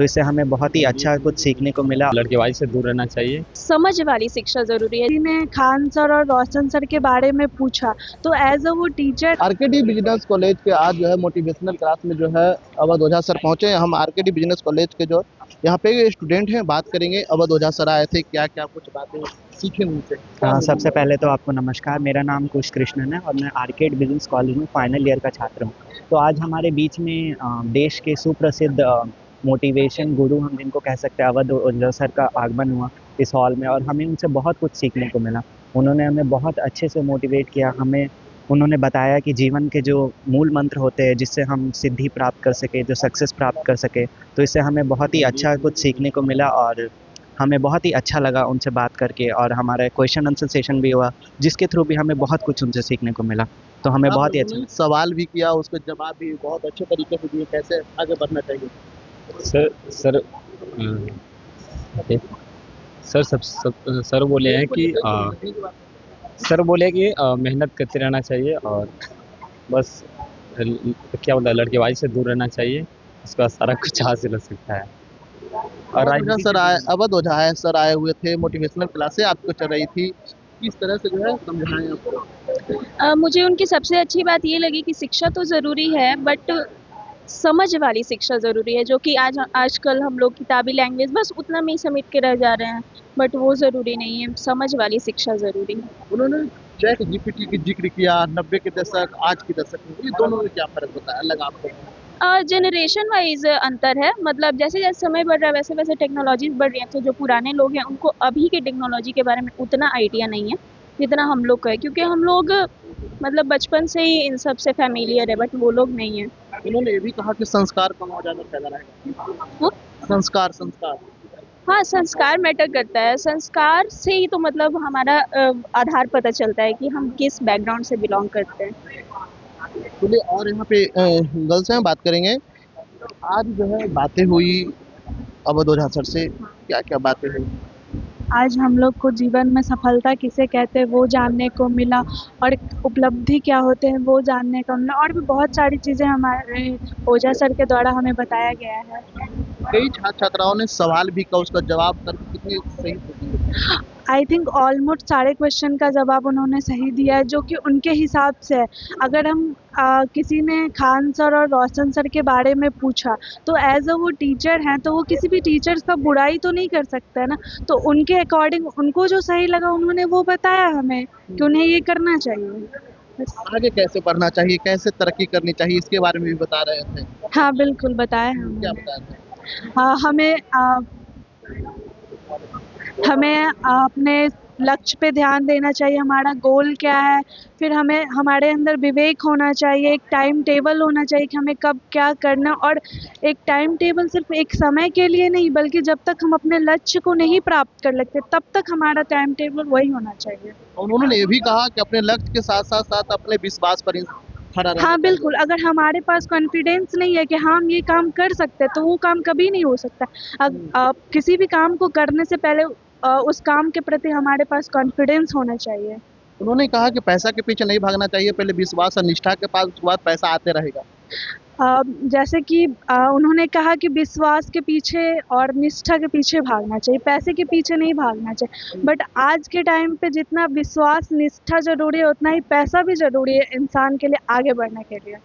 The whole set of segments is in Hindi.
तो इससे हमें बहुत ही अच्छा कुछ सीखने को मिला। लड़केबाजी से दूर रहना चाहिए। समझ वाली शिक्षा जरूरी है। किसी ने खान सर और रोशन सर के बारे में पूछा तो एज अ वो टीचर आरकेडी बिजनेस कॉलेज के आज जो है मोटिवेशनल क्लास में जो है अवध ओझा सर पहुंचे हैं। हम आरकेडी बिजनेस कॉलेज के जो यहाँ पे स्टूडेंट हैं, बात करेंगे। अवध ओझा सर आए थे, क्या क्या कुछ बातें सीखे उनसे। सबसे पहले तो आपको नमस्कार, मेरा नाम कुश कृष्णन है और मैं आर्केड बिजनेस कॉलेज में फाइनल ईयर का छात्र हूँ। तो आज हमारे बीच में देश के सुप्रसिद्ध मोटिवेशन गुरु हम जिनको कह सकते हैं अवध ओझा सर का आगमन हुआ इस हॉल में, और हमें उनसे बहुत कुछ सीखने को मिला। उन्होंने हमें बहुत अच्छे से मोटिवेट किया। हमें उन्होंने बताया कि जीवन के जो मूल मंत्र होते हैं जिससे हम सिद्धि प्राप्त कर सके, जो सक्सेस प्राप्त कर सके, तो इससे हमें बहुत ही अच्छा कुछ सीखने को मिला और हमें बहुत ही अच्छा लगा उनसे बात करके। और हमारा क्वेश्चन आंसर सेशन भी हुआ जिसके थ्रू भी हमें बहुत कुछ उनसे सीखने को मिला, तो हमें बहुत ही अच्छा सवाल भी किया, उसके जवाब भी बहुत अच्छे तरीके से दिए। कैसे आगे बढ़ना चाहिए सर बोले हैं कि मेहनत करते रहना चाहिए और बस क्या बोलता है, लड़केबाजी से दूर रहना चाहिए, उसका सारा कुछ हासिल हो सकता है। और सर आए, अवध ओझा है सर आए हुए थे, मोटिवेशनल क्लासें आपको चल रही थी, किस तरह से जो है समझाएं आपको। मुझे उनकी सबसे अच्छी बात ये लगी कि शिक्षा तो ज़रूरी है बट समझ वाली शिक्षा ज़रूरी है, जो कि आजकल हम लोग किताबी लैंग्वेज बस उतना में ही समेट के रह जा रहे हैं, बट वो ज़रूरी नहीं है। समझ वाली शिक्षा ज़रूरी है। उन्होंने चैट जीपीटी की जिक्र किया, 90 के दशक आज के दशक में, ये दोनों में क्या फर्क बताया अलग आपको। जनरेशन वाइज अंतर है, मतलब जैसे जैसे समय बढ़ रहा है वैसे वैसे टेक्नोलॉजीज बढ़ रही हैं, तो जो पुराने लोग हैं उनको अभी के टेक्नोलॉजी के बारे में उतना आइडिया नहीं है जितना हम लोग का है, क्योंकि हम लोग मतलब बचपन से ही इन सब से फैमिलियर है, बट वो लोग नहीं है। उन्होंने ये भी कहा कि संस्कार कम हो ज़्यादा फायदा रहेगा। संस्कार संस्कार हाँ, संस्कार मैटर करता है। संस्कार से ही तो मतलब हमारा आधार पता चलता है कि हम किस बैकग्राउंड से बिलोंग करते हैं। बोलिए। और यहाँ पे गर्ल्स हैं, बात करेंगे। आज जो है बातें हुई अवध ओझा सर से, क्या क्या बातें हुई। आज हम लोग को जीवन में सफलता किसे कहते हैं वो जानने को मिला, और उपलब्धि क्या होते हैं वो जानने को मिला, और भी बहुत सारी चीज़ें हमारे ओझा सर के द्वारा हमें बताया गया है। कई छात्र छात्राओं ने सवाल भी किया, उसका जवाब सर कितनी सही दिया। आई थिंक ऑलमोस्ट सारे क्वेश्चन का जवाब उन्होंने सही दिया है, जो कि उनके हिसाब से है। अगर हम किसी ने खान सर और रोशन सर के बारे में पूछा तो एज अ वो टीचर हैं, तो वो किसी भी टीचर्स का बुराई तो नहीं कर सकते ना, तो उनके अकॉर्डिंग उनको जो सही लगा उन्होंने वो बताया हमें कि उन्हें ये करना चाहिए। आगे कैसे बढ़ना चाहिए, कैसे तरक्की करनी चाहिए, इसके बारे में भी बता रहे थे। हाँ बिल्कुल बताया हमें। क्या बताया थे। हमें अपने लक्ष्य पे ध्यान देना चाहिए, हमारा गोल क्या है, फिर हमें हमारे अंदर विवेक होना चाहिए, एक टाइम टेबल होना चाहिए कि हमें कब क्या करना, और एक टाइम टेबल सिर्फ एक समय के लिए नहीं बल्कि जब तक हम अपने लक्ष्य को नहीं प्राप्त कर लेते तब तक हमारा टाइम टेबल वही होना चाहिए। उन्होंने ये भी कहा कि अपने लक्ष्य के साथ साथ साथ अपने विश्वास पर खड़ा रहना। हाँ बिल्कुल, अगर हमारे पास कॉन्फिडेंस नहीं है कि हम ये काम कर सकते हैं तो वो काम कभी नहीं हो सकता। किसी भी काम को करने से पहले उस काम के प्रति हमारे पास कॉन्फिडेंस होना चाहिए। उन्होंने कहा कि पैसा के पीछे नहीं भागना चाहिए, पहले विश्वास और निष्ठा के पास, उसके बाद पैसा आते रहेगा। जैसे कि उन्होंने कहा कि विश्वास के पीछे और निष्ठा के पीछे भागना चाहिए, पैसे के पीछे नहीं भागना चाहिए। बट आज के टाइम पे जितना विश्वास निष्ठा ज़रूरी है उतना ही पैसा भी ज़रूरी है इंसान के लिए आगे बढ़ने के लिए।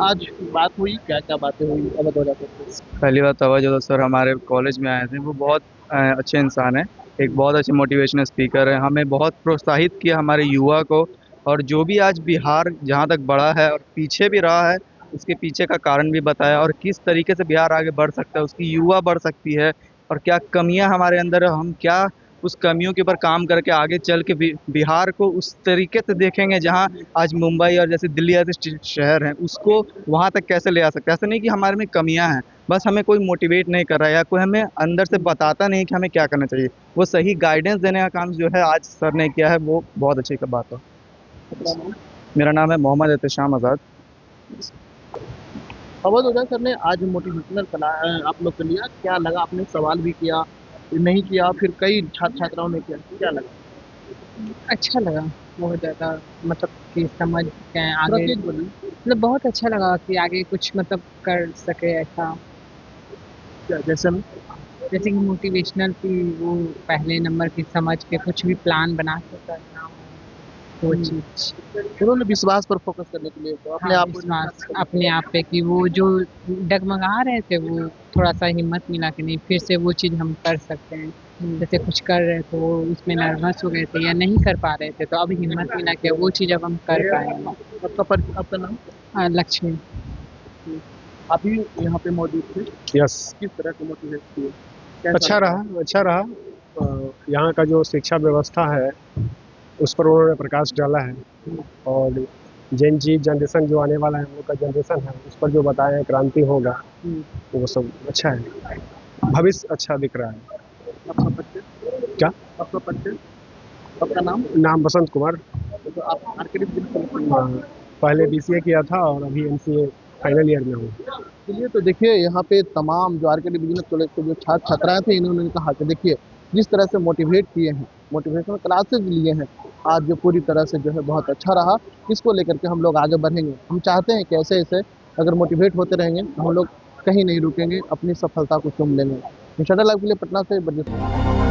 आज बात हुई, क्या क्या बातें हुई अवध ओझा सर। पहली बात अवध ओझा सर हमारे कॉलेज में आए थे, वो बहुत अच्छे इंसान हैं, एक बहुत अच्छे मोटिवेशनल स्पीकर है। हमें बहुत प्रोत्साहित किया हमारे युवा को, और जो भी आज बिहार जहाँ तक बढ़ा है और पीछे भी रहा है उसके पीछे का कारण भी बताया, और किस तरीके से बिहार आगे बढ़ सकता है, उसकी युवा बढ़ सकती है, और क्या कमियां हमारे अंदर है, हम क्या उस कमियों के ऊपर काम करके आगे चल के बिहार को उस तरीके से देखेंगे जहां आज मुंबई और जैसे दिल्ली जैसे शहर हैं उसको वहां तक कैसे ले आ सकते हैं। ऐसा नहीं कि हमारे में कमियां हैं, बस हमें कोई मोटिवेट नहीं कर रहा है या कोई हमें अंदर से बताता नहीं कि हमें क्या करना चाहिए, वो सही गाइडेंस देने का काम जो है आज सर ने किया है, वो बहुत अच्छी बात है। मेरा नाम है मोहम्मद एहतशाम आज़ाद। अवध ओझा सर ने आज मोटिवेशनल आप लोग को लिया, क्या लगा, आपने सवाल भी किया नहीं किया, फिर कई छात्र छात्राओं ने किया, क्या लगा। अच्छा लगा बहुत ज़्यादा, मतलब कि समझ गए थोड़ा आगे, तेज बोलिए। मतलब बहुत अच्छा लगा कि आगे कुछ मतलब कर सके ऐसा। क्या जैसे में जैसे कि मोटिवेशनल कि वो पहले नंबर की समझ के कुछ भी प्लान बना के करना हो, वो चीज़। उन्होंने विश्वास पर फोकस करने के लिए तो अपने हाँ, आप को विश्वास अपने आप पे कि वो जो डगमगा रहे थे वो थोड़ा-सा हिम्मत मिला कि नहीं फिर से वो चीज़ हम कर सकते हैं। जैसे कुछ कर रहे थे वो उसमें नर्वस हो गए थे या नहीं कर पा रहे थे, तो अब हिम्मत मिला कि वो चीज़ अब हम कर पाएँगे। आपका नाम लक्ष्मी। आप भी यहाँ पे मौजूद थे, यस। किस तरह से मोटिवेट किए? कैसा अच्छा लगा? रहा, अच्छा रहा। यहाँ का जो शिक्षा व्यवस्था है उस पर उन्होंने प्रकाश डाला है, और जेन जी जनरेशन जो आने वाला है, हम लोग का जनरेशन है, उस पर जो बताए हैं क्रांति होगा, तो वो सब अच्छा है, भविष्य अच्छा दिख रहा है। आपका परिचय? क्या आपका परिचय? आपका नाम? नाम? बसंत कुमार। तो आप आर्किटेक्ट बिजनेस कॉलेज पहले बीसीए किया था और अभी एमसीए फाइनल ईयर में हूँ। चलिए, तो देखिए यहाँ पे तमाम जो आर्किटेक्ट बिजनेस कॉलेज के जो छात्र छात्राएं थे, इन्होंने कहा कि देखिए जिस तरह से मोटिवेट किए हैं, मोटिवेशनल क्लासेस लिए हैं, आज जो पूरी तरह से जो है बहुत अच्छा रहा। इसको लेकर के हम लोग आगे बढ़ेंगे। हम चाहते हैं कि ऐसे ऐसे अगर मोटिवेट होते रहेंगे तो हम लोग कहीं नहीं रुकेंगे, अपनी सफलता को चूम लेंगे। इंशाल्लाह के लिए पटना से बर्जेश